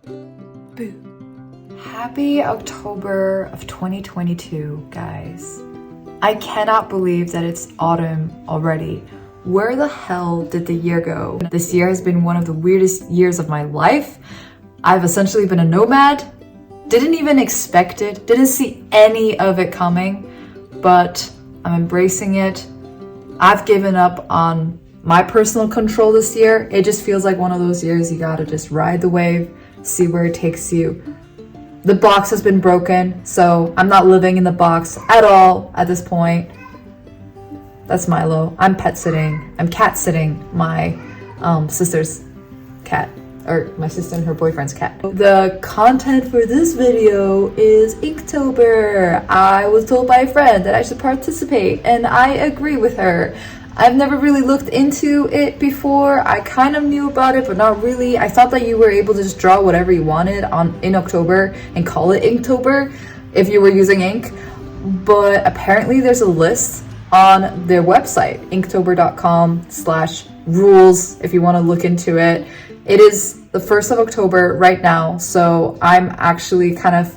Boo. Happy October of 2022, guys. I cannot believe that it's autumn already. Where the hell did the year go? This year has been one of the weirdest years of my life. I've essentially been a nomad. Didn't even expect it. Didn't see any of it coming, but I'm embracing it. I've given up on my personal control this year. It just feels like one of those years you gotta just ride the wave, see where it takes you. The box has been broken, so I'm not living in the box at all at this point. That's Milo. I'm cat sitting my sister's cat, or my sister and her boyfriend's cat. The content for this video is Inktober. I was told by a friend that I should participate, and I agree with her. I've never really looked into it before. I kind of knew about it, but not really. I thought that you were able to just draw whatever you wanted in October and call it Inktober if you were using ink. But apparently there's a list on their website, inktober.com/rules, if you want to look into it. It is the 1st of October right now, so I'm actually kind of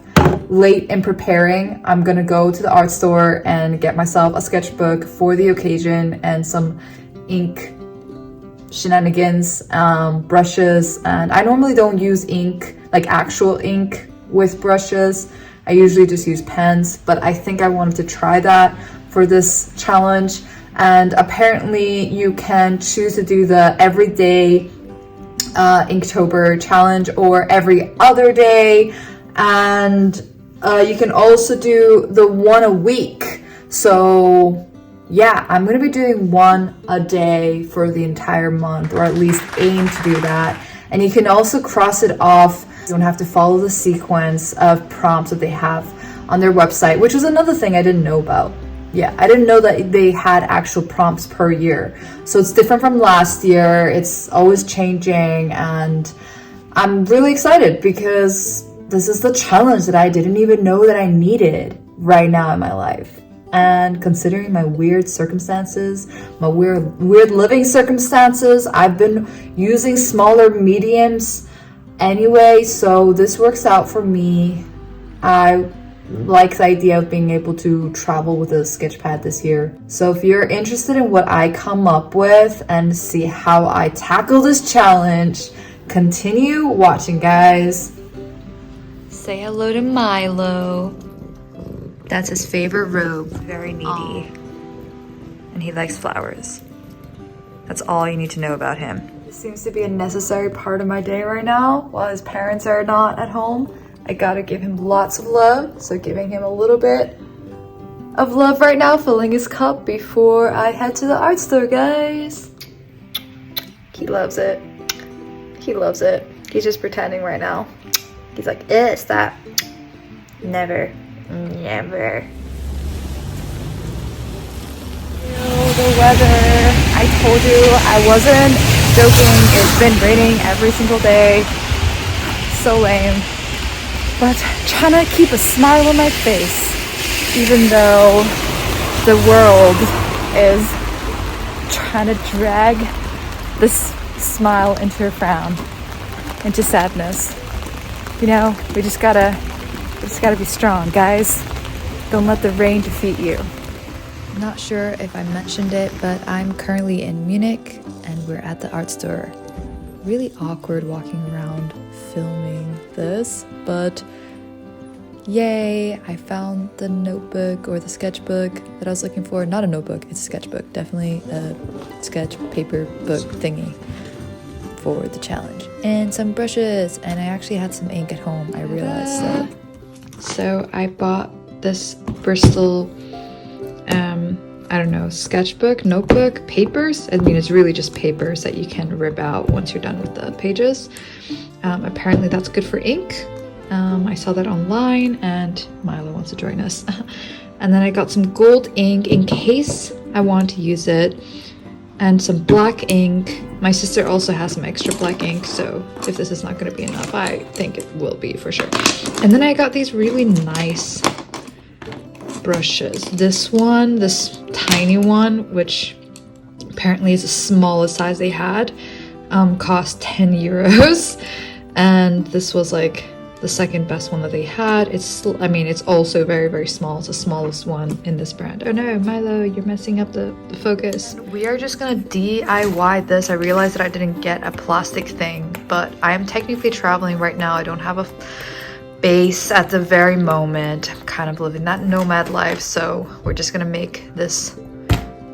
late in preparing. I'm gonna go to the art store and get myself a sketchbook for the occasion and some ink shenanigans, brushes. And I normally don't use ink, like actual ink with brushes. I usually just use pens, but I think I wanted to try that for this challenge. And apparently you can choose to do the everyday Inktober challenge or every other day, and you can also do the one a week. So yeah, I'm gonna be doing one a day for the entire month, or at least aim to do that. And you can also cross it off. You don't have to follow the sequence of prompts that they have on their website, which was another thing I didn't know about. Yeah, I didn't know that they had actual prompts per year. So it's different from last year. It's always changing, and I'm really excited because this is the challenge that I didn't even know that I needed right now in my life. And considering my weird circumstances, my weird living circumstances, I've been using smaller mediums anyway, so this works out for me. I like the idea of being able to travel with a sketch pad this year. So if you're interested in what I come up with and see how I tackle this challenge, continue watching, guys. Say hello to Milo. That's his favorite robe. Very needy. Aww. And he likes flowers. That's all you need to know about him. This seems to be a necessary part of my day right now while his parents are not at home. I gotta give him lots of love, so giving him a little bit of love right now, filling his cup before I head to the art store, guys. He loves it. He loves it. He's just pretending right now. He's like, stop. Never. Never. The weather. I told you I wasn't joking. It's been raining every single day. So lame. But trying to keep a smile on my face, even though the world is trying to drag this smile into a frown, into sadness. You know, we just gotta be strong, guys. Don't let the rain defeat you. I'm not sure if I mentioned it, but I'm currently in Munich and we're at the art store. Really awkward walking around filming this, but yay, I found the notebook or the sketchbook that I was looking for. Not a notebook, it's a sketchbook. Definitely a sketch paper book thingy for the challenge. And some brushes, and I actually had some ink at home, I realized. So I bought this Bristol I don't know, sketchbook, notebook, papers. I mean, it's really just papers that you can rip out once you're done with the pages. Apparently that's good for ink. I saw that online, and Milo wants to join us. And then I got some gold ink in case I want to use it, and some black ink. My sister also has some extra black ink, so if this is not going to be enough, I think it will be for sure. And then I got these really nice brushes. This one, this tiny one, which apparently is the smallest size they had, cost 10 euros. and this was like the second best one that they had. It's still, I mean, it's also very, very small. It's the smallest one in this brand. Oh no, Milo, you're messing up the focus. We are just gonna DIY this. I realized that I didn't get a plastic thing, but I am technically traveling right now. I don't have a base at the very moment. I'm kind of living that nomad life, so we're just gonna make this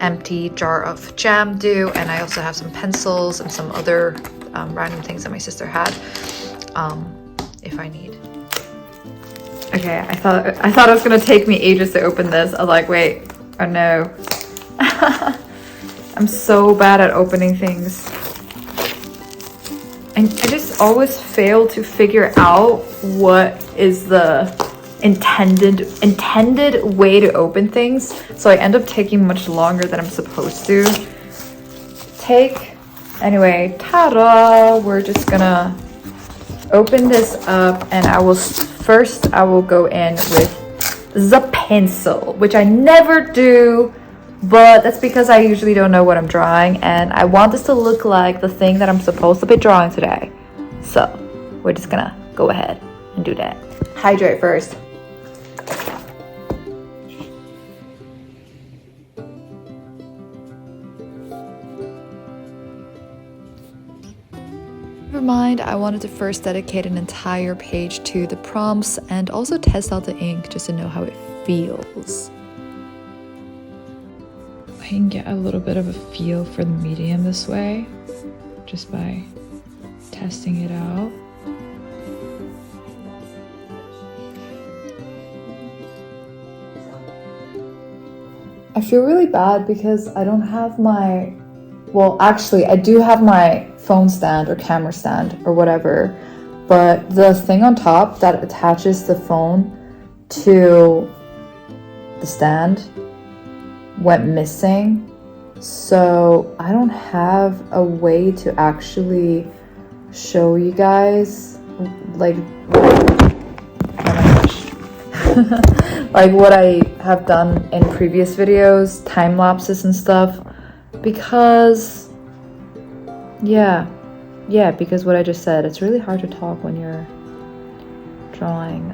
empty jar of jam do, and I also have some pencils and some other random things that my sister had if I need. Okay, I thought it was gonna take me ages to open this. I was like, wait, oh no. I'm so bad at opening things. And I just always fail to figure out what is the intended way to open things. So I end up taking much longer than I'm supposed to take. Anyway, ta-da! We're just gonna open this up, and I will go in with the pencil, which I never do, but that's because I usually don't know what I'm drawing, and I want this to look like the thing that I'm supposed to be drawing today. So we're just gonna go ahead and do that. Hydrate first. Never mind, I wanted to first dedicate an entire page to the prompts and also test out the ink just to know how it feels. I can get a little bit of a feel for the medium this way just by testing it out. I feel really bad because I don't have my, well, actually I do have my phone stand or camera stand or whatever, but the thing on top that attaches the phone to the stand went missing, so I don't have a way to actually show you guys like, oh my gosh, like what I have done in previous videos, time lapses and stuff, because yeah, because what I just said, it's really hard to talk when you're drawing.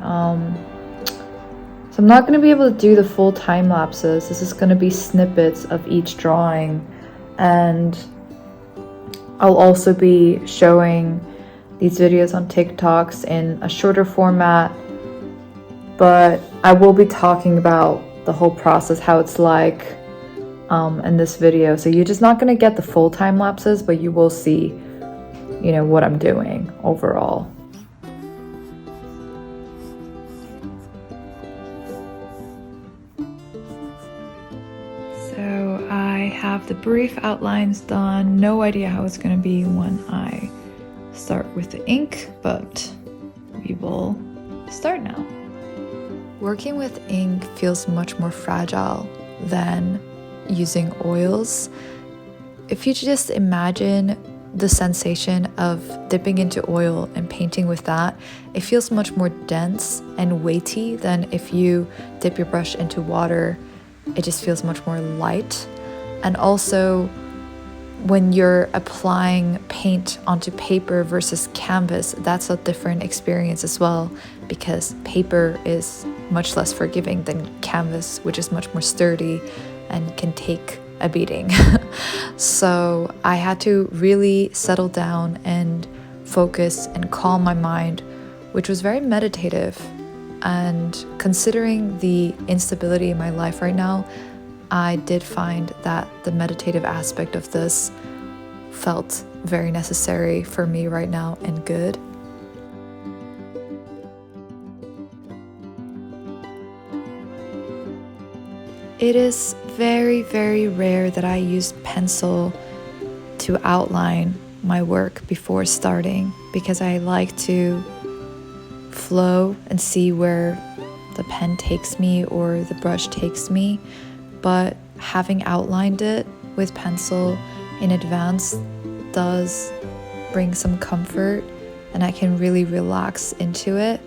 So I'm not going to be able to do the full time lapses. This is going to be snippets of each drawing, and I'll also be showing these videos on TikToks in a shorter format, but I will be talking about the whole process, how it's like in this video. So you're just not going to get the full time lapses, but you will see, you know, what I'm doing overall. So I have the brief outlines done. No idea how it's going to be when I start with the ink, but we will start now. Working with ink feels much more fragile than using oils. If you just imagine the sensation of dipping into oil and painting with that, it feels much more dense and weighty than if you dip your brush into water. It just feels much more light. And also, when you're applying paint onto paper versus canvas, that's a different experience as well, because paper is much less forgiving than canvas, which is much more sturdy and can take a beating. So I had to really settle down and focus and calm my mind, which was very meditative. And considering the instability in my life right now, I did find that the meditative aspect of this felt very necessary for me right now and good. It is very, very rare that I use pencil to outline my work before starting, because I like to flow and see where the pen takes me or the brush takes me. But having outlined it with pencil in advance does bring some comfort, and I can really relax into it.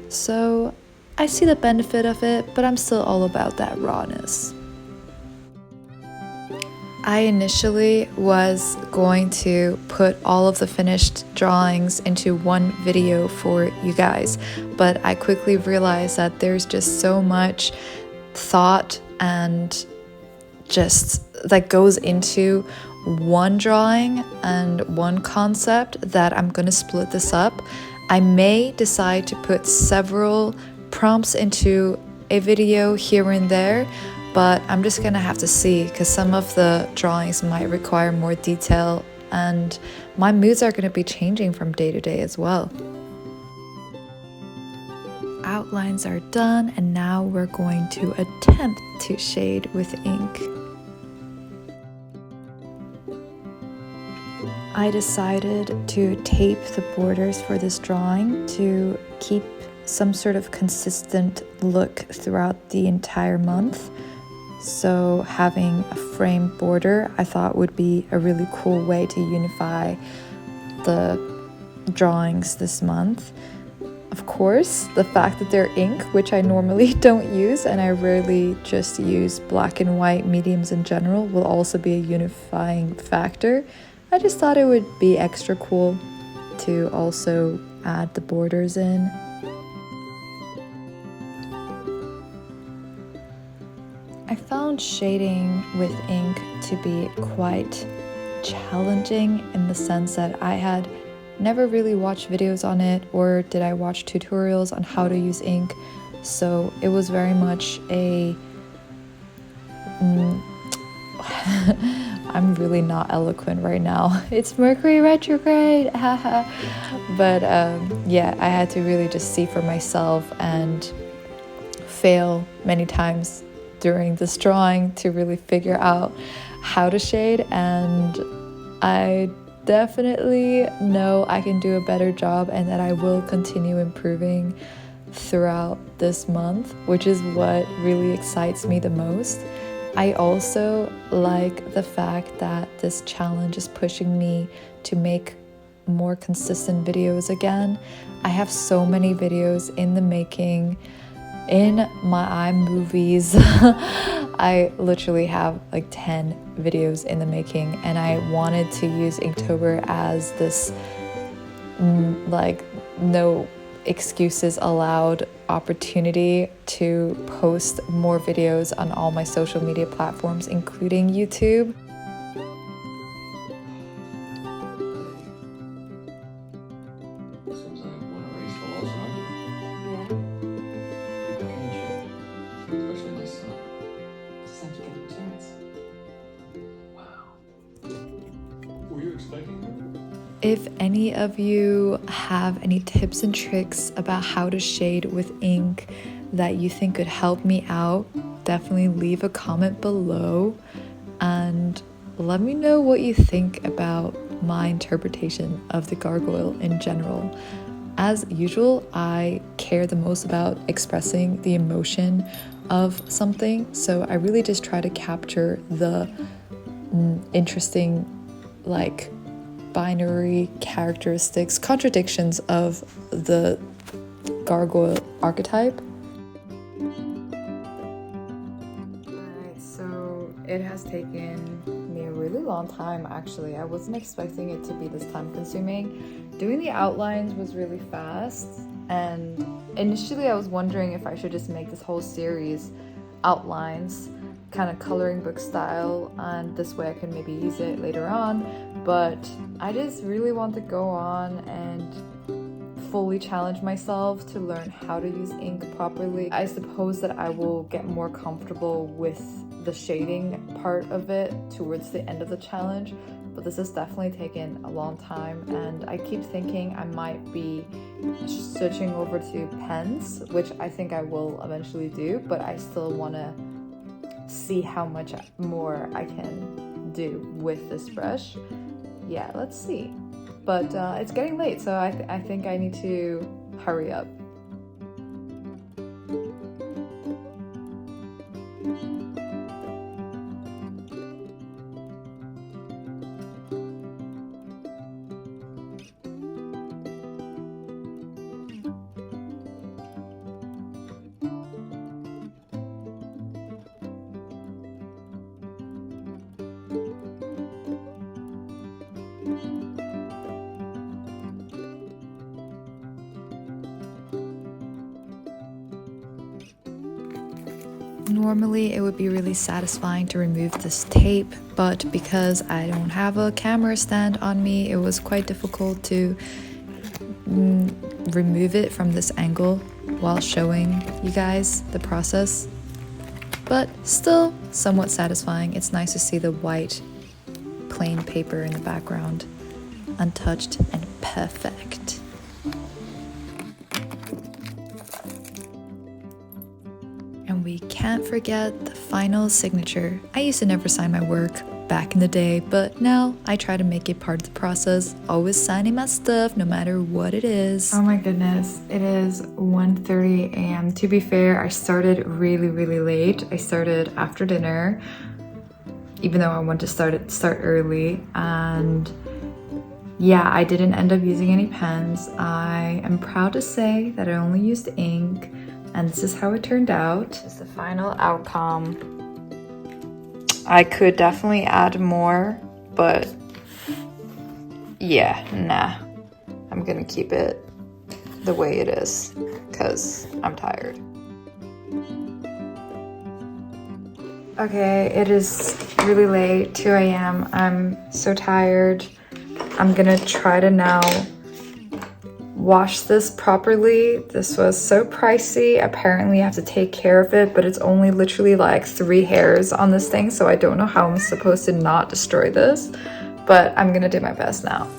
So I see the benefit of it, but I'm still all about that rawness. I initially was going to put all of the finished drawings into one video for you guys, but I quickly realized that there's just so much thought and just that goes into one drawing and one concept that I'm gonna split this up. I may decide to put several prompts into a video here and there, but I'm just gonna have to see, because some of the drawings might require more detail and my moods are gonna be changing from day to day as well. Outlines are done, and now we're going to attempt to shade with ink. I decided to tape the borders for this drawing to keep some sort of consistent look throughout the entire month. So having a framed border I thought would be a really cool way to unify the drawings this month. Of course, the fact that they're ink, which I normally don't use, and I rarely just use black and white mediums in general, will also be a unifying factor. I just thought it would be extra cool to also add the borders in. I found shading with ink to be quite challenging in the sense that I had never really watched videos on it, or did I watch tutorials on how to use ink, so it was very much a I'm really not eloquent right now. It's Mercury retrograde. But yeah, I had to really just see for myself and fail many times during this drawing to really figure out how to shade, and I definitely know I can do a better job and that I will continue improving throughout this month, which is what really excites me the most. I also like the fact that this challenge is pushing me to make more consistent videos again. I have so many videos in the making in my iMovies. I literally have like 10 videos in the making, and I wanted to use Inktober as this like no excuses allowed opportunity to post more videos on all my social media platforms, including YouTube. If any of you have any tips and tricks about how to shade with ink that you think could help me out, definitely leave a comment below and let me know what you think about my interpretation of the gargoyle in general. As usual, I care the most about expressing the emotion of something, so I really just try to capture the interesting, like, binary characteristics, contradictions of the gargoyle archetype. Alright, so it has taken me a really long time actually. I wasn't expecting it to be this time consuming. Doing the outlines was really fast, and initially I was wondering if I should just make this whole series outlines, kind of coloring book style, and this way I can maybe use it later on, but I just really want to go on and fully challenge myself to learn how to use ink properly. I suppose that I will get more comfortable with the shading part of it towards the end of the challenge, but this has definitely taken a long time, and I keep thinking I might be switching over to pens, which I think I will eventually do, but I still want to see how much more I can do with this brush. Yeah, let's see. But it's getting late, so I think I need to hurry up. Normally it would be really satisfying to remove this tape, but because I don't have a camera stand on me, it was quite difficult to remove it from this angle while showing you guys the process. But still somewhat satisfying. It's nice to see the white plain paper in the background, untouched and perfect. And we can't forget the final signature. I used to never sign my work back in the day, but now I try to make it part of the process, always signing my stuff no matter what it is. Oh my goodness, it is 1:30 a.m. To be fair, I started really late. I started after dinner, even though I wanted to start early, and yeah, I didn't end up using any pens. I am proud to say that I only used ink, and this is how it turned out. This is the final outcome. I could definitely add more, but yeah, nah. I'm gonna keep it the way it is because I'm tired. Okay, it is really late, 2 a.m. I'm so tired. I'm gonna try to now wash this properly. This was so pricey. Apparently I have to take care of it, but it's only literally like 3 hairs on this thing, so I don't know how I'm supposed to not destroy this, but I'm gonna do my best now.